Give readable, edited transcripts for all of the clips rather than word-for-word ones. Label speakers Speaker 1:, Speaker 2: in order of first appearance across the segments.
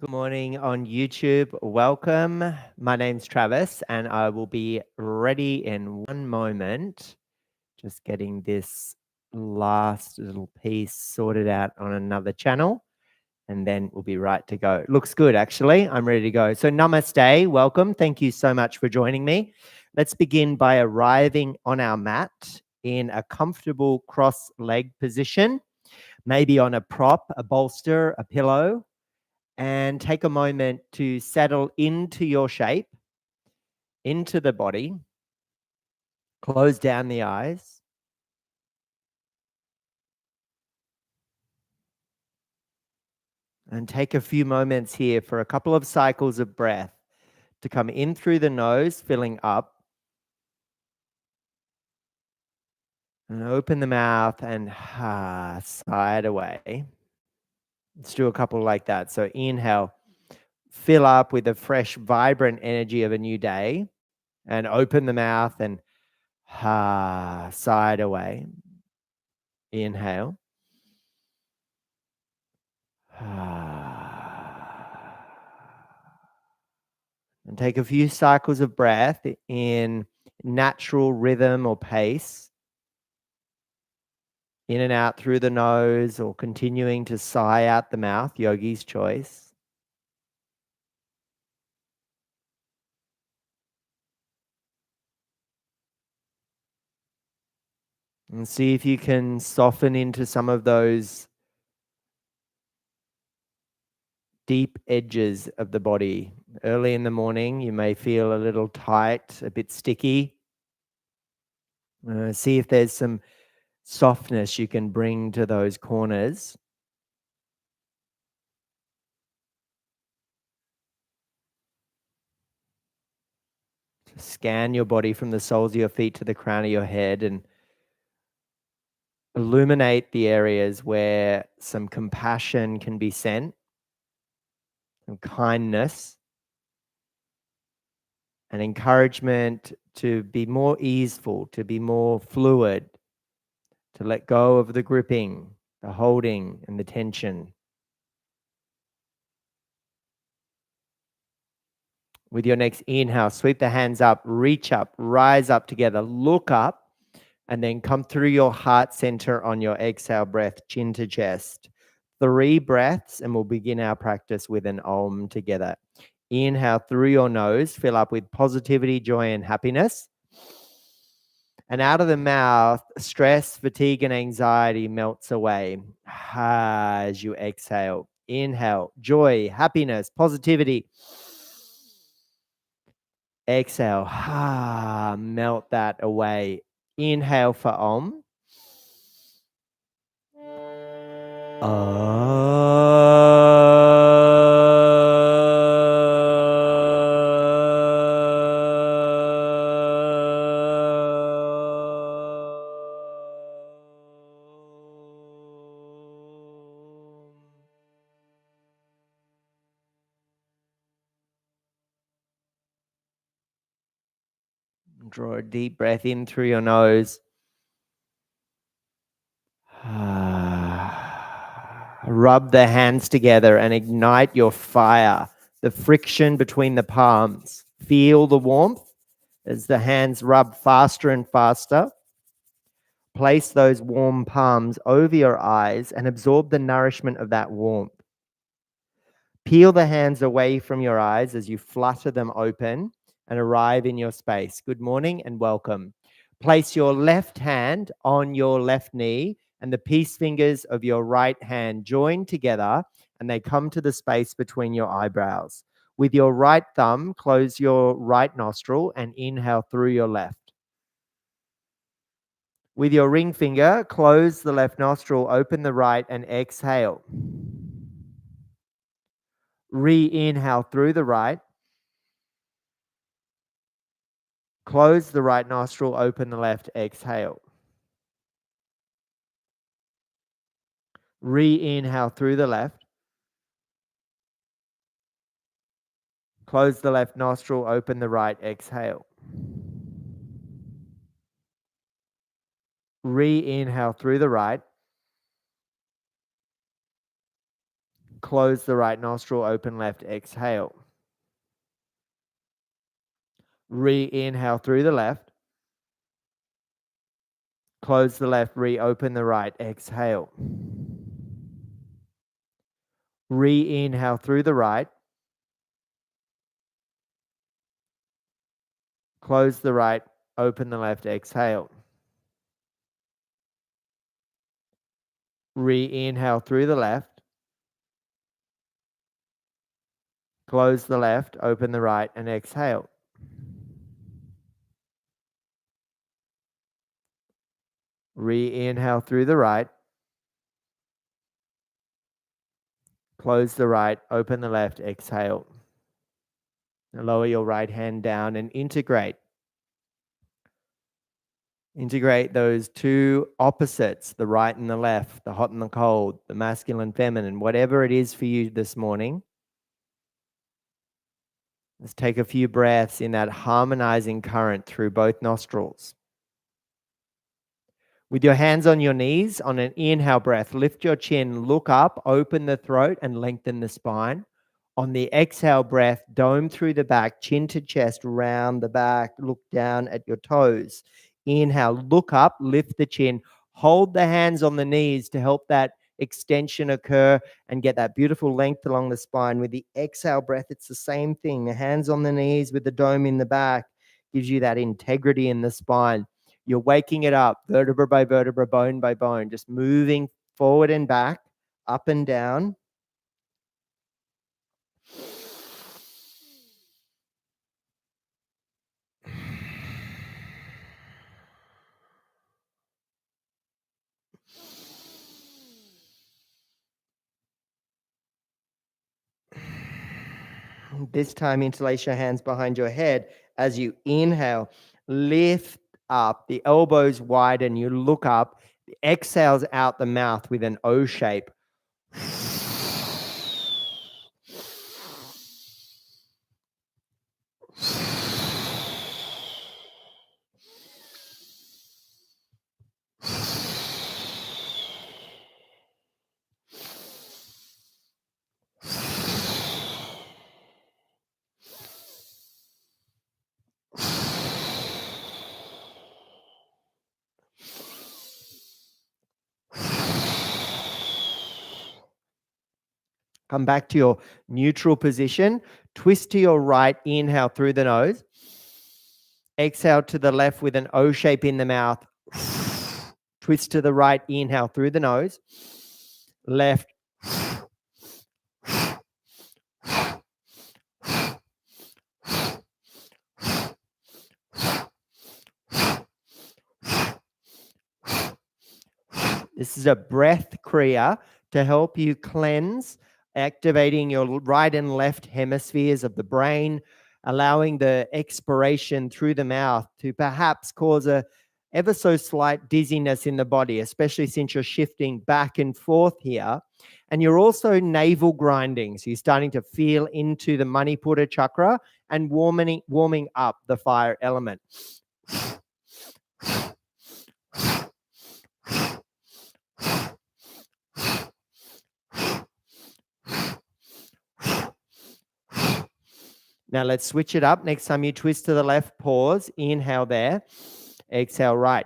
Speaker 1: Good morning on YouTube. Welcome. My name's Travis, and I will be ready in one moment. Just getting this last little piece sorted out on another channel, and then we'll be right to go. Looks good, actually. I'm ready to go. So, namaste. Welcome. Thank you so much for joining me. Let's begin by arriving on our mat in a comfortable cross-leg position, maybe on a prop, a bolster, a pillow. And take a moment to settle into your shape, into the body. Close down the eyes. And take a few moments here for a couple of cycles of breath to come in through the nose, filling up. And open the mouth and sigh it away. Let's do a couple like that. So inhale, fill up with the fresh, vibrant energy of a new day. And open the mouth and sigh it away. Inhale. And take a few cycles of breath in natural rhythm or pace. In and out through the nose or continuing to sigh out the mouth, yogi's choice. And see if you can soften into some of those deep edges of the body. Early in the morning, you may feel a little tight, a bit sticky. See if there's some softness you can bring to those corners. Scan your body from the soles of your feet to the crown of your head and illuminate the areas where some compassion can be sent, some kindness, and encouragement to be more easeful, to be more fluid, to let go of the gripping, the holding, and the tension. With your next inhale, sweep the hands up, reach up, rise up together, look up, and then come through your heart center on your exhale breath, chin to chest. 3 breaths, and we'll begin our practice with an Om together. Inhale through your nose, fill up with positivity, joy, and happiness. And out of the mouth, stress, fatigue, and anxiety melts away as you exhale. Inhale, joy, happiness, positivity. Exhale, melt that away. Inhale for Om. Draw a deep breath in through your nose. Rub the hands together and ignite your fire, the friction between the palms. Feel the warmth as the hands rub faster and faster. Place those warm palms over your eyes and absorb the nourishment of that warmth. Peel the hands away from your eyes as you flutter them open and arrive in your space. Good morning and welcome. Place your left hand on your left knee and the peace fingers of your right hand join together and they come to the space between your eyebrows. With your right thumb, close your right nostril and inhale through your left. With your ring finger, close the left nostril, open the right and exhale. Re-inhale through the right. Close the right nostril, open the left, exhale. Re-inhale through the left. Close the left nostril, open the right, exhale. Re-inhale through the right. Close the right nostril, open left, exhale. Re-inhale through the left. Close the left, reopen the right, exhale. Re-inhale through the right. Close the right, open the left, exhale. Re-inhale through the left. Close the left, open the right, and exhale. Re-inhale through the right. Close the right, open the left, exhale. Now lower your right hand down and integrate. Integrate those two opposites, the right and the left, the hot and the cold, the masculine, feminine, whatever it is for you this morning. Let's take a few breaths in that harmonizing current through both nostrils. With your hands on your knees, on an inhale breath, lift your chin, look up, open the throat, and lengthen the spine. On the exhale breath, dome through the back, chin to chest, round the back, look down at your toes. Inhale, look up, lift the chin, hold the hands on the knees to help that extension occur and get that beautiful length along the spine. With the exhale breath, it's the same thing. The hands on the knees with the dome in the back gives you that integrity in the spine. You're waking it up, vertebra by vertebra, bone by bone, just moving forward and back, up and down. This time, interlace your hands behind your head. As you inhale, lift up, the elbows widen, you look up, the exhales out the mouth with an O shape. Come back to your neutral position. Twist to your right, inhale through the nose. Exhale to the left with an O shape in the mouth. Twist to the right, inhale through the nose. Left. This is a breath kriya to help you cleanse, activating your right and left hemispheres of the brain, allowing the expiration through the mouth to perhaps cause a ever so slight dizziness in the body, especially since you're shifting back and forth here. And you're also navel grinding. So you're starting to feel into the Manipura chakra and warming up the fire element. Now let's switch it up. Next time you twist to the left, pause, inhale there, exhale right.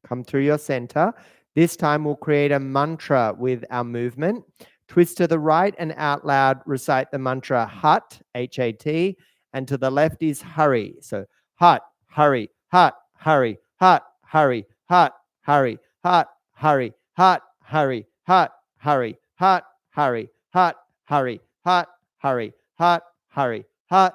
Speaker 1: Come through your center. This time we'll create a mantra with our movement. Twist to the right and out loud recite the mantra Hat, H-A-T, and to the left is hurry. So Hat, hurry, Hat, hurry, Hat, hurry, Hat, hurry, Hat, hurry, Hat, hurry, Hat, hurry, Hat, hurry, Hat, hurry, Hat, hurry, Hat, hurry, Hat,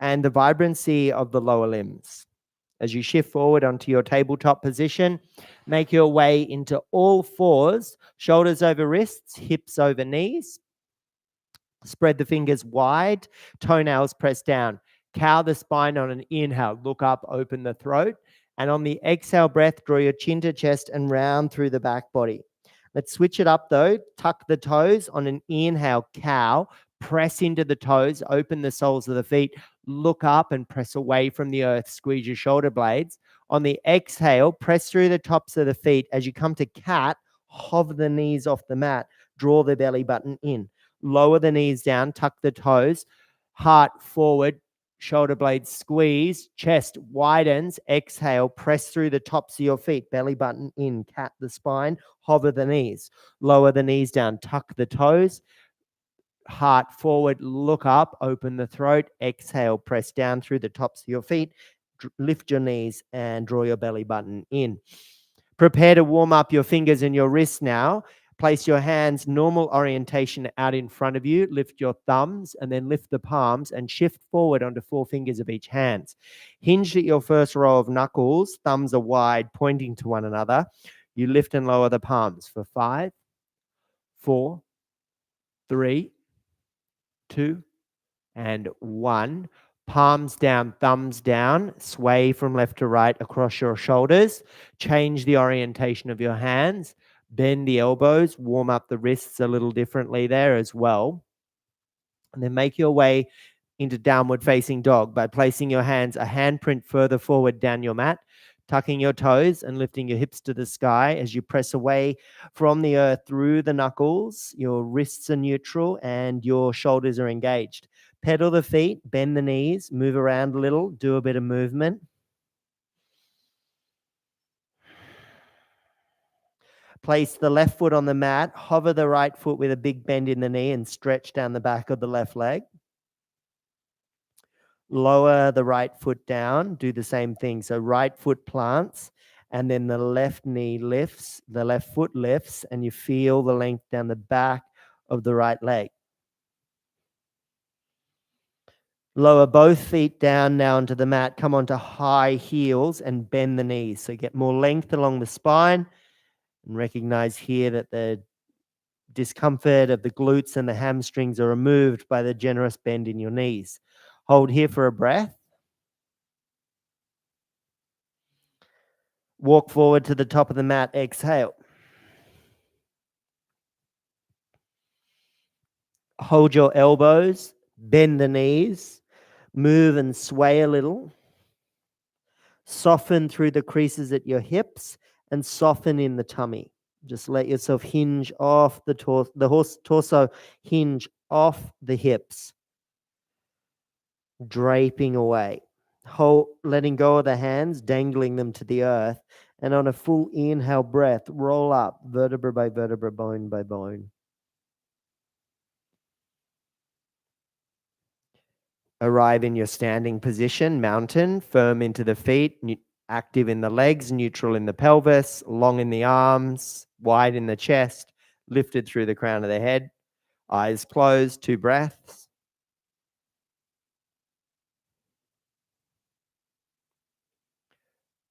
Speaker 1: and the vibrancy of the lower limbs. As you shift forward onto your tabletop position, make your way into all fours, shoulders over wrists, hips over knees. Spread the fingers wide, toenails pressed down. Cow the spine on an inhale. Look up, open the throat. And on the exhale breath, draw your chin to chest and round through the back body. Let's switch it up though. Tuck the toes on an inhale, cow. Press into the toes, open the soles of the feet. Look up and press away from the earth. Squeeze your shoulder blades. On the exhale, press through the tops of the feet. As you come to cat, hover the knees off the mat. Draw the belly button in. Lower the knees down, tuck the toes, heart forward, shoulder blades squeeze, chest widens, exhale, press through the tops of your feet, belly button in, cat the spine, hover the knees, lower the knees down, tuck the toes, heart forward, look up, open the throat, exhale, press down through the tops of your feet, lift your knees and draw your belly button in. Prepare to warm up your fingers and your wrists now. Place your hands normal orientation out in front of you. Lift your thumbs and then lift the palms and shift forward onto 4 fingers of each hand. Hinge at your first row of knuckles. Thumbs are wide, pointing to one another. You lift and lower the palms for 5, 4, 3, 2, and 1. Palms down, thumbs down, sway from left to right across your shoulders. Change the orientation of your hands. Bend the elbows, warm up the wrists a little differently there as well. And then make your way into downward facing dog by placing your hands a handprint further forward down your mat, tucking your toes and lifting your hips to the sky as you press away from the earth through the knuckles. Your wrists are neutral and your shoulders are engaged. Pedal the feet, bend the knees, move around a little, do a bit of movement. Place the left foot on the mat, hover the right foot with a big bend in the knee and stretch down the back of the left leg. Lower the right foot down, do the same thing. So right foot plants and then the left knee lifts, the left foot lifts, and you feel the length down the back of the right leg. Lower both feet down now onto the mat, come onto high heels and bend the knees. So get more length along the spine and recognize here that the discomfort of the glutes and the hamstrings are removed by the generous bend in your knees. Hold here for a breath. Walk forward to the top of the mat, exhale. Hold your elbows, bend the knees, move and sway a little. Soften through the creases at your hips and soften in the tummy. Just let yourself hinge off the torso, hinge off the hips, draping away. Letting go of the hands, dangling them to the earth, and on a full inhale breath, roll up vertebra by vertebra, bone by bone. Arrive in your standing position, mountain, firm into the feet, active in the legs, neutral in the pelvis, long in the arms, wide in the chest, lifted through the crown of the head. Eyes closed, 2 breaths.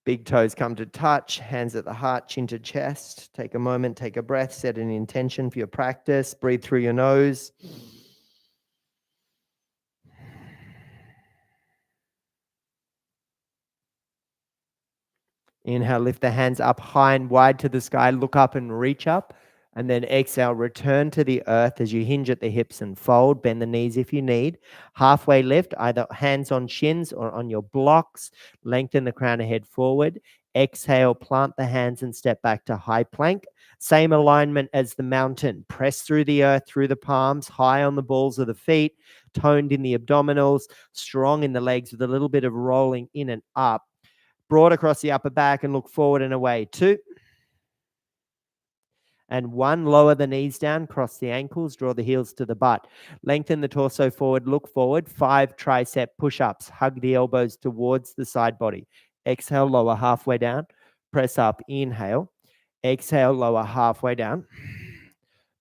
Speaker 1: Big toes come to touch, hands at the heart, chin to chest. Take a moment, take a breath, set an intention for your practice. Breathe through your nose. Inhale, lift the hands up high and wide to the sky. Look up and reach up. And then exhale, return to the earth as you hinge at the hips and fold. Bend the knees if you need. Halfway lift, either hands on shins or on your blocks. Lengthen the crown of head forward. Exhale, plant the hands and step back to high plank. Same alignment as the mountain. Press through the earth, through the palms, high on the balls of the feet, toned in the abdominals, strong in the legs with a little bit of rolling in and up. Broad across the upper back and look forward and away. 2. And 1, lower the knees down, cross the ankles, draw the heels to the butt. Lengthen the torso forward, look forward. 5 tricep push-ups. Hug the elbows towards the side body. Exhale, lower halfway down. Press up, inhale. Exhale, lower halfway down.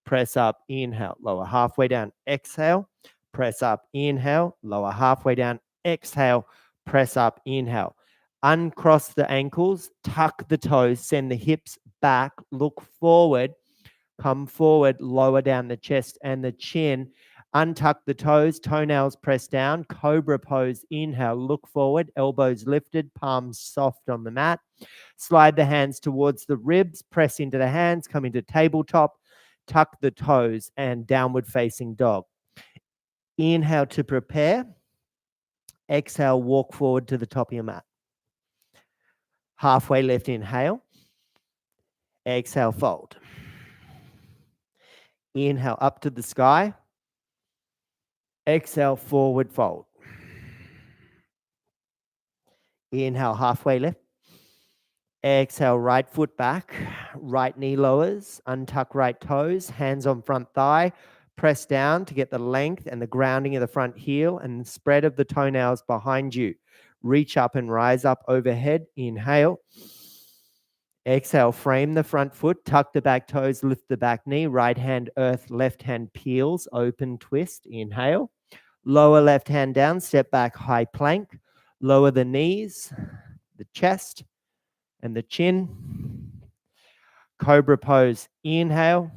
Speaker 1: Press up, inhale, lower halfway down. Exhale. Press up, inhale, lower halfway down. Exhale, press up, inhale. Uncross the ankles, tuck the toes, send the hips back, look forward, come forward, lower down the chest and the chin. Untuck the toes, toenails press down, cobra pose, inhale, look forward, elbows lifted, palms soft on the mat. Slide the hands towards the ribs, press into the hands, come into tabletop, tuck the toes and downward facing dog. Inhale to prepare. Exhale, walk forward to the top of your mat. Halfway lift, inhale. Exhale, fold. Inhale up to the sky. Exhale, forward fold. Inhale, halfway lift. Exhale, right foot back, right knee lowers, untuck right toes, hands on front thigh, press down to get the length and the grounding of the front heel and the spread of the toenails behind you. Reach up and rise up overhead. Inhale. Exhale, frame the front foot, tuck the back toes, lift the back knee, right hand earth, left hand peels, open twist. Inhale. Lower left hand down, step back, high plank. Lower the knees, the chest, and the chin. Cobra pose. Inhale.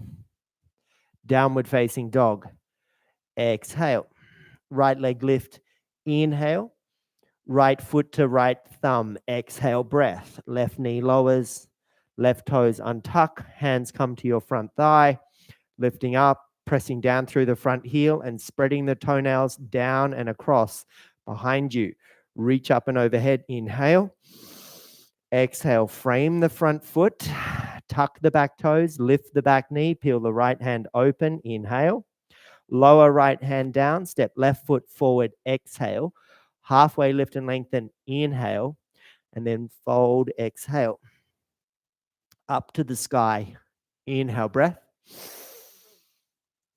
Speaker 1: Downward facing dog. Exhale. Right leg lift. Inhale. Right foot to right thumb. Exhale, breath. Left knee lowers. Left toes untuck. Hands come to your front thigh. Lifting up, pressing down through the front heel and spreading the toenails down and across behind you. Reach up and overhead. Inhale. Exhale, frame the front foot, tuck the back toes, lift the back knee, peel the right hand open. Inhale. Lower right hand down, step left foot forward. Exhale. Halfway lift and lengthen. Inhale. And then fold. Exhale. Up to the sky. Inhale, breath.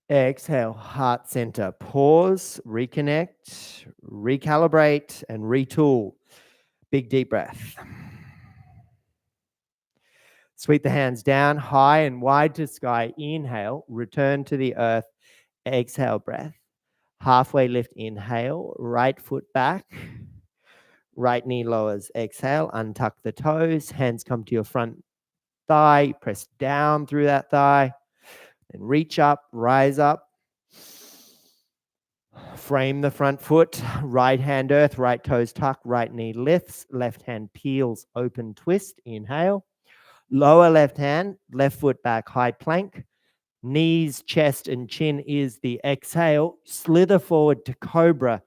Speaker 1: Exhale, heart center. Pause, reconnect, recalibrate, and retool. Big deep breath. Sweep the hands down, high and wide to sky. Inhale, return to the earth. Exhale, breath. Halfway lift, inhale, right foot back. Right knee lowers. Exhale, untuck the toes. Hands come to your front thigh. Press down through that thigh. Then reach up, rise up. Frame the front foot. Right hand earth, right toes tuck. Right knee lifts. Left hand peels, open twist. Inhale. Lower left hand, left foot back, high plank. Knees, chest, and chin is the exhale. Slither forward to cobra.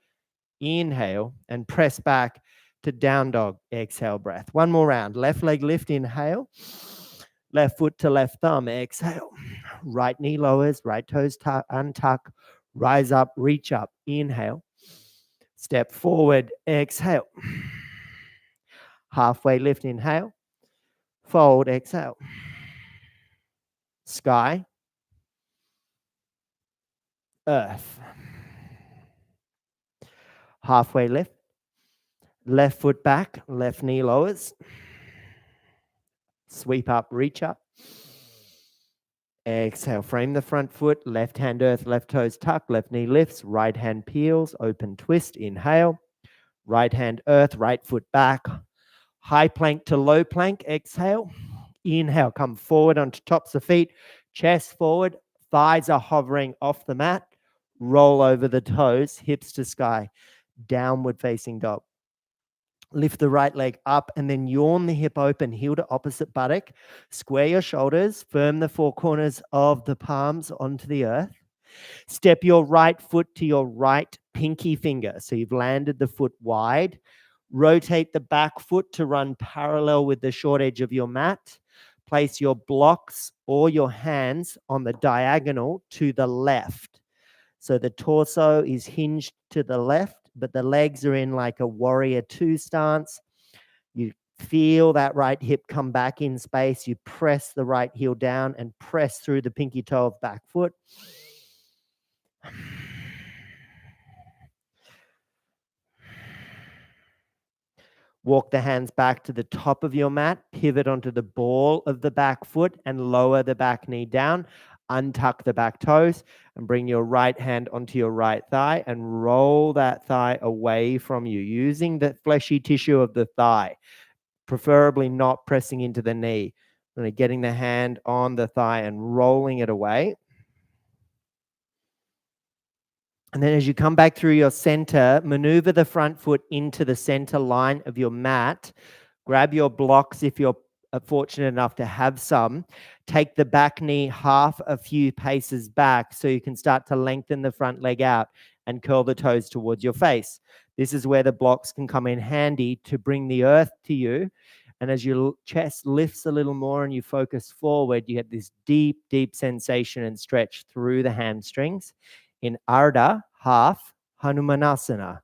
Speaker 1: Inhale. And press back to down dog. Exhale, breath. One more round. Left leg lift. Inhale. Left foot to left thumb. Exhale. Right knee lowers. Right toes tuck, untuck. Rise up. Reach up. Inhale. Step forward. Exhale. Halfway lift. Inhale. Fold. Exhale. Sky. Earth. Halfway lift. Left foot back. Left knee lowers. Sweep up. Reach up. Exhale. Frame the front foot. Left hand earth. Left toes tuck. Left knee lifts. Right hand peels. Open twist. Inhale. Right hand earth. Right foot back. High plank to low plank. Exhale. Inhale. Come forward onto tops of feet. Chest forward. Thighs are hovering off the mat. Roll over the toes. Hips to sky. Downward facing dog. Lift the right leg up and then yawn the hip open, heel to opposite buttock. Square your shoulders, firm the four corners of the palms onto the earth. Step your right foot to your right pinky finger. So you've landed the foot wide. Rotate the back foot to run parallel with the short edge of your mat. Place your blocks or your hands on the diagonal to the left. So the torso is hinged to the left, but the legs are in like a warrior two stance. You feel that right hip come back in space. You press the right heel down and press through the pinky toe of back foot. Walk the hands back to the top of your mat, pivot onto the ball of the back foot and lower the back knee down. Untuck the back toes and bring your right hand onto your right thigh and roll that thigh away from you using the fleshy tissue of the thigh, preferably not pressing into the knee. Getting the hand on the thigh and rolling it away. And then as you come back through your center, maneuver the front foot into the center line of your mat. Grab your blocks if you're fortunate enough to have some. Take the back knee half a few paces back so you can start to lengthen the front leg out and curl the toes towards your face. This is where the blocks can come in handy to bring the earth to you. And as your chest lifts a little more and you focus forward, you get this deep, deep sensation and stretch through the hamstrings. In Ardha, half Hanumanasana.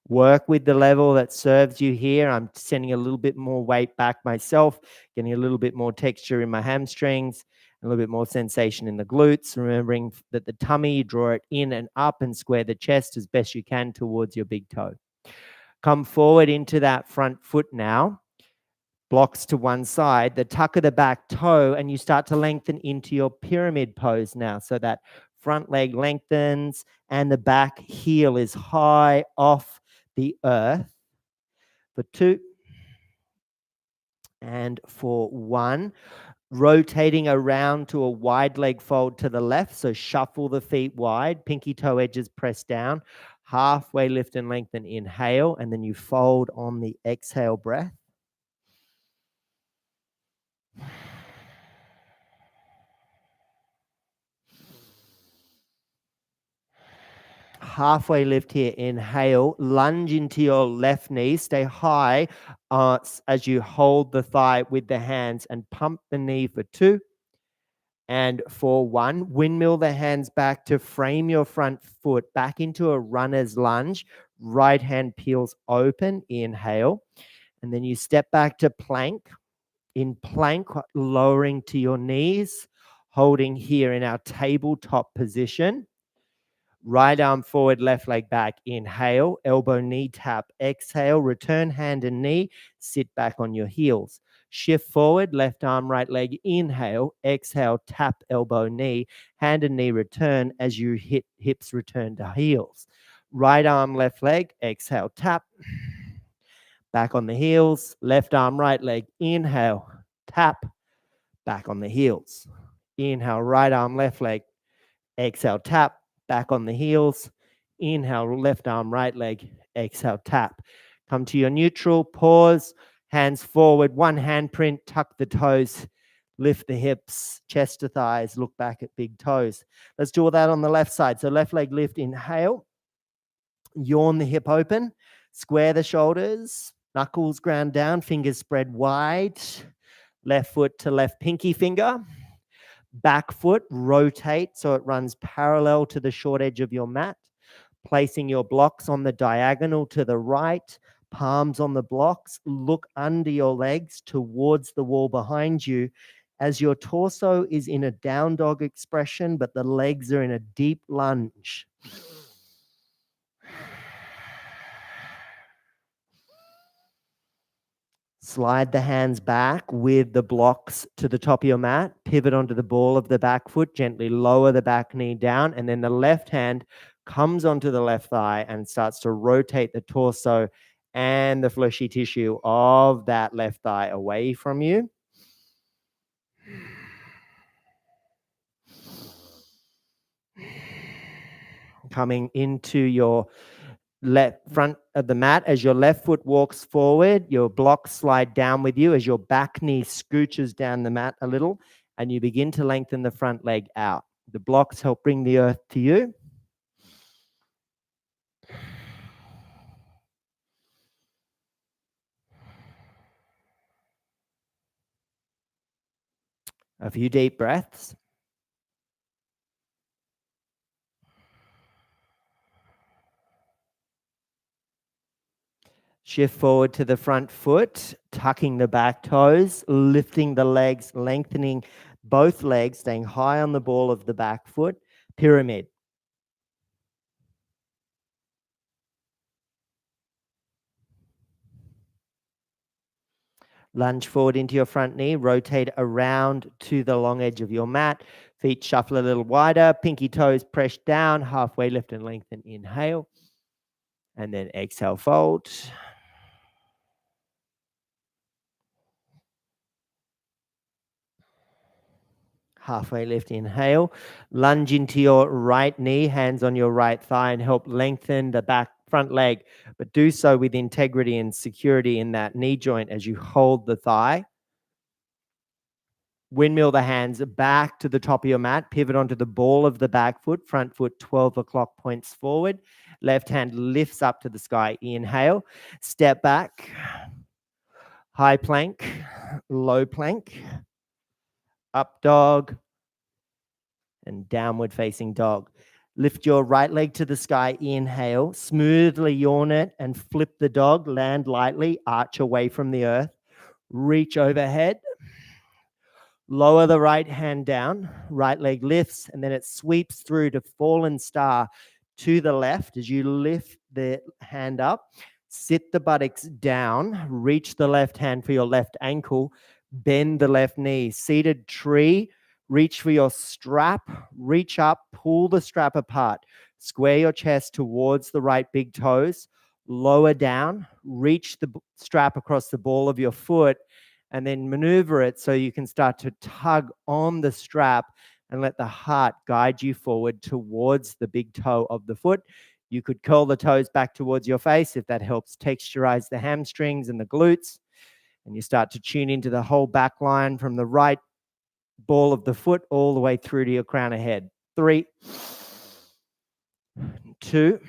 Speaker 1: Work with the level that serves you here. I'm sending a little bit more weight back myself, getting a little bit more texture in my hamstrings, a little bit more sensation in the glutes, remembering that the tummy, you draw it in and up and square the chest as best you can towards your big toe. Come forward into that front foot now. Blocks to one side, the tuck of the back toe, and you start to lengthen into your pyramid pose now. So that front leg lengthens and the back heel is high off the earth. For 2 and for 1. Rotating around to a wide leg fold to the left. So shuffle the feet wide, pinky toe edges press down, halfway lift and lengthen, inhale, and then you fold on the exhale breath. Halfway lift here, inhale, lunge into your left knee, stay high as you hold the thigh with the hands and pump the knee for 2 and for 1. Windmill the hands back to frame your front foot back into a runner's lunge. Right hand peels open, inhale, and then you step back to plank. In plank, lowering to your knees, holding here in our tabletop position. Right arm forward, left leg back. Inhale, elbow, knee tap. Exhale, return hand and knee. Sit back on your heels. Shift forward, left arm, right leg. Inhale, exhale, tap, elbow, knee. Hand and knee return as you hit hips return to heels. Right arm, left leg. Exhale, tap. Back on the heels. Left arm, right leg. Inhale, tap. Back on the heels. Inhale, right arm, left leg. Exhale, tap. Back on the heels. Inhale, left arm, right leg. Exhale, tap. Come to your neutral. Pause. Hands forward. One handprint. Tuck the toes. Lift the hips. Chest to thighs. Look back at big toes. Let's do all that on the left side. So left leg lift. Inhale. Yawn the hip open. Square the shoulders. Knuckles ground down. Fingers spread wide. Left foot to left pinky finger. Back foot, rotate so it runs parallel to the short edge of your mat. Placing your blocks on the diagonal to the right, palms on the blocks. Look under your legs towards the wall behind you as your torso is in a down dog expression, but the legs are in a deep lunge. Slide the hands back with the blocks to the top of your mat. Pivot onto the ball of the back foot. Gently lower the back knee down. And then the left hand comes onto the left thigh and starts to rotate the torso and the fleshy tissue of that left thigh away from you. Coming into your left front of the mat as your left foot walks forward, your blocks slide down with you as your back knee scooches down the mat a little, and you begin to lengthen the front leg out. The blocks help bring the earth to you. A few deep breaths. Shift forward to the front foot, tucking the back toes, lifting the legs, lengthening both legs, staying high on the ball of the back foot. Pyramid. Lunge forward into your front knee, rotate around to the long edge of your mat. Feet shuffle a little wider, pinky toes press down, halfway lift and lengthen. Inhale, and then exhale, fold. Halfway lift, inhale. Lunge into your right knee, hands on your right thigh, and help lengthen the back front leg, but do so with integrity and security in that knee joint as you hold the thigh. Windmill the hands back to the top of your mat, pivot onto the ball of the back foot, front foot 12 o'clock points forward. Left hand lifts up to the sky. Inhale, step back, high plank, low plank, up dog, and downward facing dog. Lift your right leg to the sky. Inhale, smoothly yawn it and flip the dog. Land lightly, arch away from the earth. Reach overhead. Lower the right hand down. Right leg lifts, and then it sweeps through to fallen star to the left. As you lift the hand up, sit the buttocks down. Reach the left hand for your left ankle. Bend the left knee. Seated tree. Reach for your strap, reach up, pull the strap apart. Square your chest towards the right big toes. Lower down, reach the strap across the ball of your foot, and then maneuver it so you can start to tug on the strap and let the heart guide you forward towards the big toe of the foot. You could curl the toes back towards your face if that helps texturize the hamstrings and the glutes. And you start to tune into the whole back line from the right ball of the foot all the way through to your crown of head. 3, 2,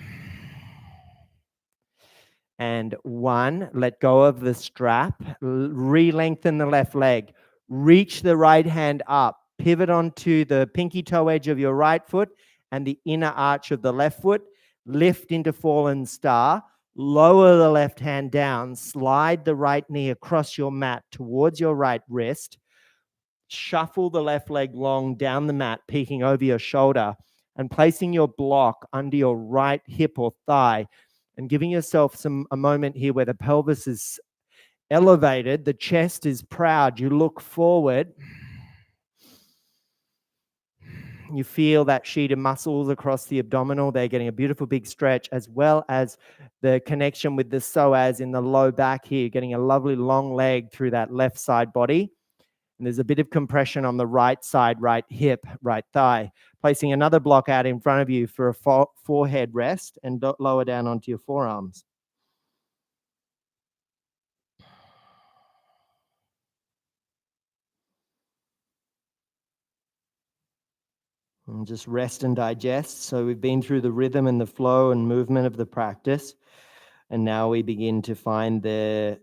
Speaker 1: and 1. Let go of the strap. Re-lengthen the left leg. Reach the right hand up. Pivot onto the pinky toe edge of your right foot and the inner arch of the left foot. Lift into fallen star. Lower the left hand down. Slide the right knee across your mat towards your right wrist. Shuffle the left leg long down the mat, peeking over your shoulder, and placing your block under your right hip or thigh, and giving yourself a moment here where the pelvis is elevated, the chest is proud. You look forward. You feel that sheet of muscles across the abdominal. They're getting a beautiful big stretch, as well as the connection with the psoas in the low back here, getting a lovely long leg through that left side body. And there's a bit of compression on the right side, right hip, right thigh. Placing another block out in front of you for a forehead rest, and lower down onto your forearms. And just rest and digest. So we've been through the rhythm and the flow and movement of the practice. And now we begin to find the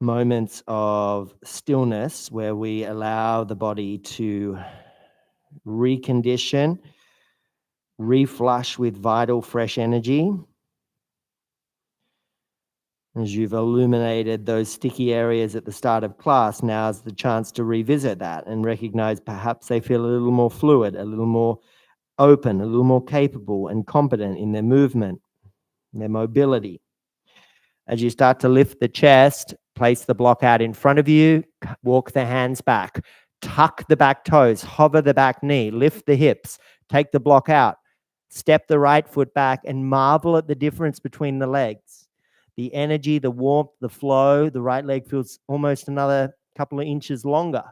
Speaker 1: moments of stillness where we allow the body to recondition, reflush with vital, fresh energy. As you've illuminated those sticky areas at the start of class, now's the chance to revisit that and recognize perhaps they feel a little more fluid, a little more open, a little more capable and competent in their movement, their mobility. As you start to lift the chest, place the block out in front of you, walk the hands back, tuck the back toes, hover the back knee, lift the hips, take the block out, step the right foot back, and marvel at the difference between the legs. The energy, the warmth, the flow, the right leg feels almost another couple of inches longer.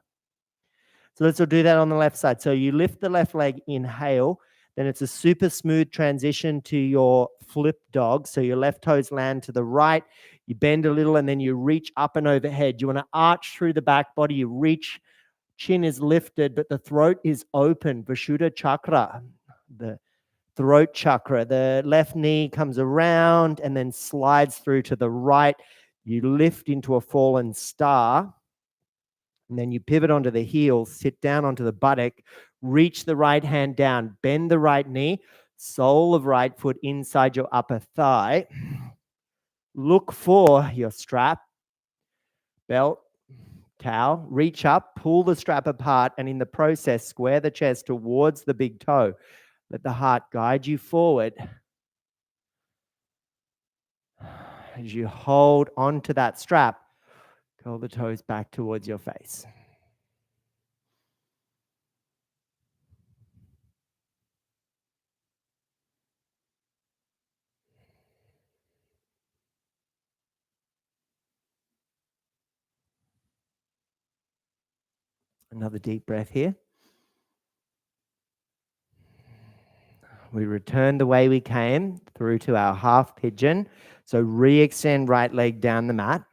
Speaker 1: So let's do that on the left side. So you lift the left leg, inhale, then it's a super smooth transition to your flip dog. So your left toes land to the right, you bend a little, and then you reach up and overhead. You want to arch through the back body, you reach, chin is lifted, but the throat is open, Vishuddha chakra, the throat chakra. The left knee comes around and then slides through to the right. You lift into a fallen star. And then you pivot onto the heel, sit down onto the buttock, reach the right hand down, bend the right knee, sole of right foot inside your upper thigh. Look for your strap, belt, towel, reach up, pull the strap apart, and in the process, square the chest towards the big toe. Let the heart guide you forward. As you hold onto that strap, Curl the toes back towards your face. Another deep breath here. We return the way we came through to our half pigeon. So re-extend right leg down the mat.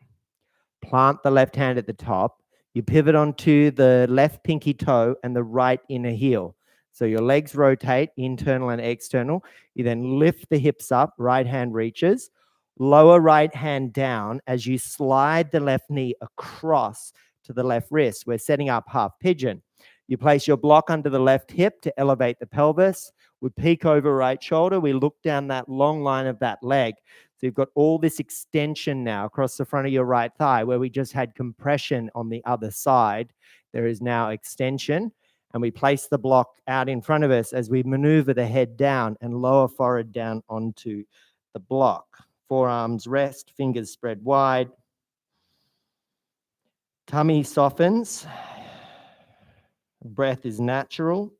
Speaker 1: Plant the left hand at the top. You pivot onto the left pinky toe and the right inner heel. So your legs rotate, internal and external. You then lift the hips up, right hand reaches. Lower right hand down as you slide the left knee across to the left wrist. We're setting up half pigeon. You place your block under the left hip to elevate the pelvis. We peek over right shoulder. We look down that long line of that leg. So you've got all this extension now across the front of your right thigh where we just had compression on the other side. There is now extension. And we place the block out in front of us as we maneuver the head down and lower forehead down onto the block. Forearms rest, fingers spread wide. Tummy softens. Breath is natural.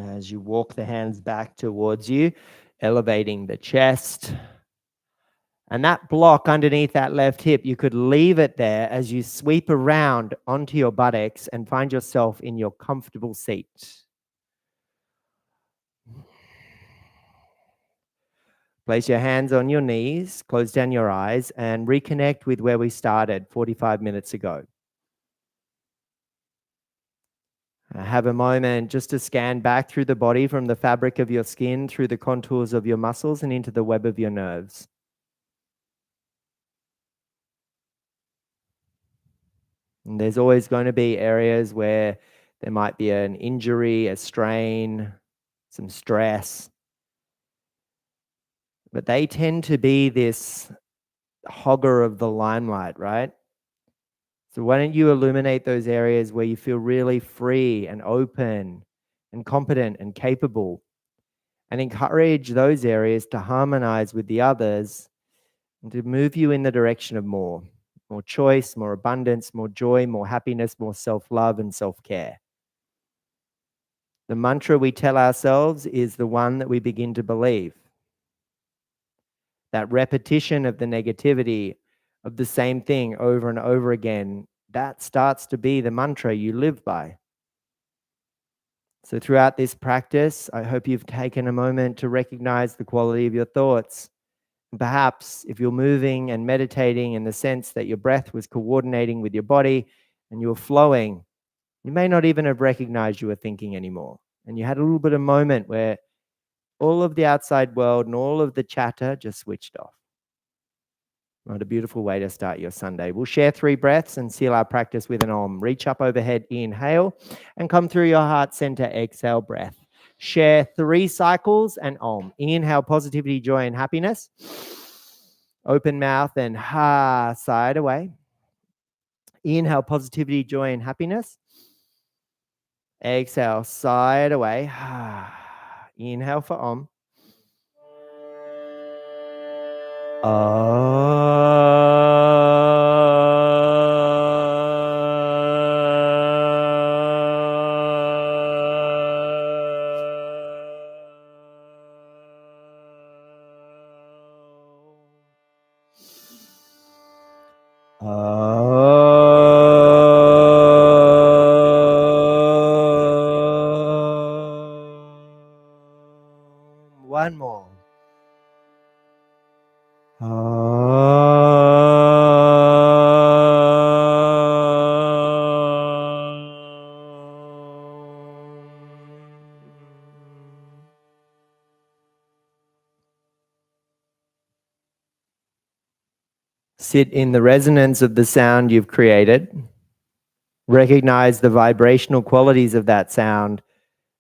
Speaker 1: As you walk the hands back towards you, elevating the chest. And that block underneath that left hip, you could leave it there as you sweep around onto your buttocks and find yourself in your comfortable seat. Place your hands on your knees, close down your eyes, and reconnect with where we started 45 minutes ago. Have a moment just to scan back through the body from the fabric of your skin, through the contours of your muscles, and into the web of your nerves. And there's always going to be areas where there might be an injury, a strain, some stress. But they tend to be this hogger of the limelight, right? So why don't you illuminate those areas where you feel really free and open and competent and capable, and encourage those areas to harmonize with the others and to move you in the direction of more choice, more abundance, more joy, more happiness, more self-love and self-care. The mantra we tell ourselves is the one that we begin to believe. That repetition of the negativity of the same thing over and over again, that starts to be the mantra you live by. So throughout this practice, I hope you've taken a moment to recognize the quality of your thoughts. And perhaps if you're moving and meditating in the sense that your breath was coordinating with your body and you were flowing, you may not even have recognized you were thinking anymore. And you had a little bit of moment where all of the outside world and all of the chatter just switched off. What a beautiful way to start your Sunday. We'll share 3 breaths and seal our practice with an Om. Reach up overhead, inhale, and come through your heart center, exhale, breath. Share 3 cycles and Om. Inhale, positivity, joy, and happiness. Open mouth and ha, sigh it away. Inhale, positivity, joy, and happiness. Exhale, sigh it away. Inhale for Om. One more. Sit in the resonance of the sound you've created. Recognize the vibrational qualities of that sound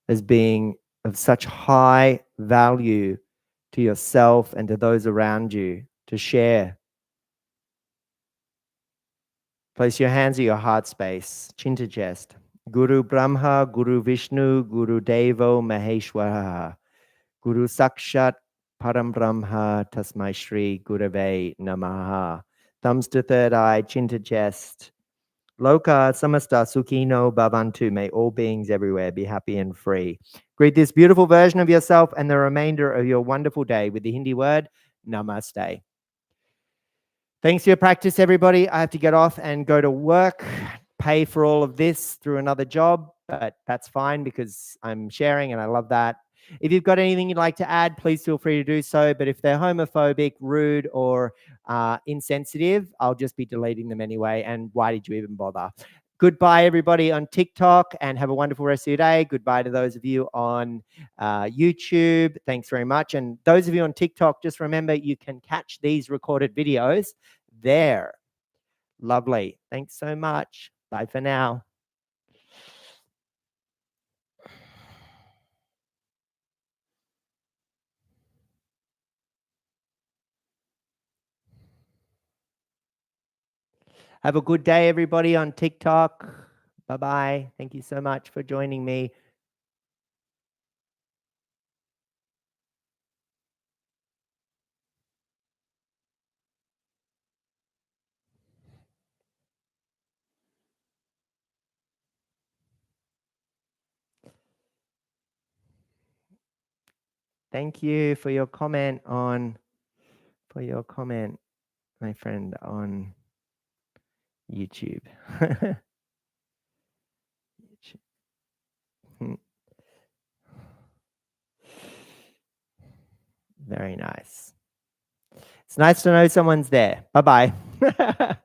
Speaker 1: as being of such high value to yourself and to those around you to share. Place your hands at your heart space, chin to chest. Guru Brahma, Guru Vishnu, Guru Devo Maheshwara, Guru Sakshat Param Brahma, Tasmai Shri Gurave Namaha. Thumbs to third eye, chin to chest. Loka samasta sukhino bhavantu. May all beings everywhere be happy and free. Greet this beautiful version of yourself and the remainder of your wonderful day with the Hindi word Namaste. Thanks for your practice, everybody. I have to get off and go to work, pay for all of this through another job, but that's fine because I'm sharing and I love that. If you've got anything you'd like to add, please feel free to do so. But if they're homophobic, rude, or insensitive, I'll just be deleting them anyway. And why did you even bother? Goodbye, everybody on TikTok, and have a wonderful rest of your day. Goodbye to those of you on YouTube. Thanks very much. And those of you on TikTok, just remember you can catch these recorded videos there. Lovely. Thanks so much. Bye for now. Have a good day, everybody on TikTok. Bye-bye. Thank you so much for joining me. Thank you for your comment, my friend, on YouTube. Very nice. It's nice to know someone's there. Bye-bye.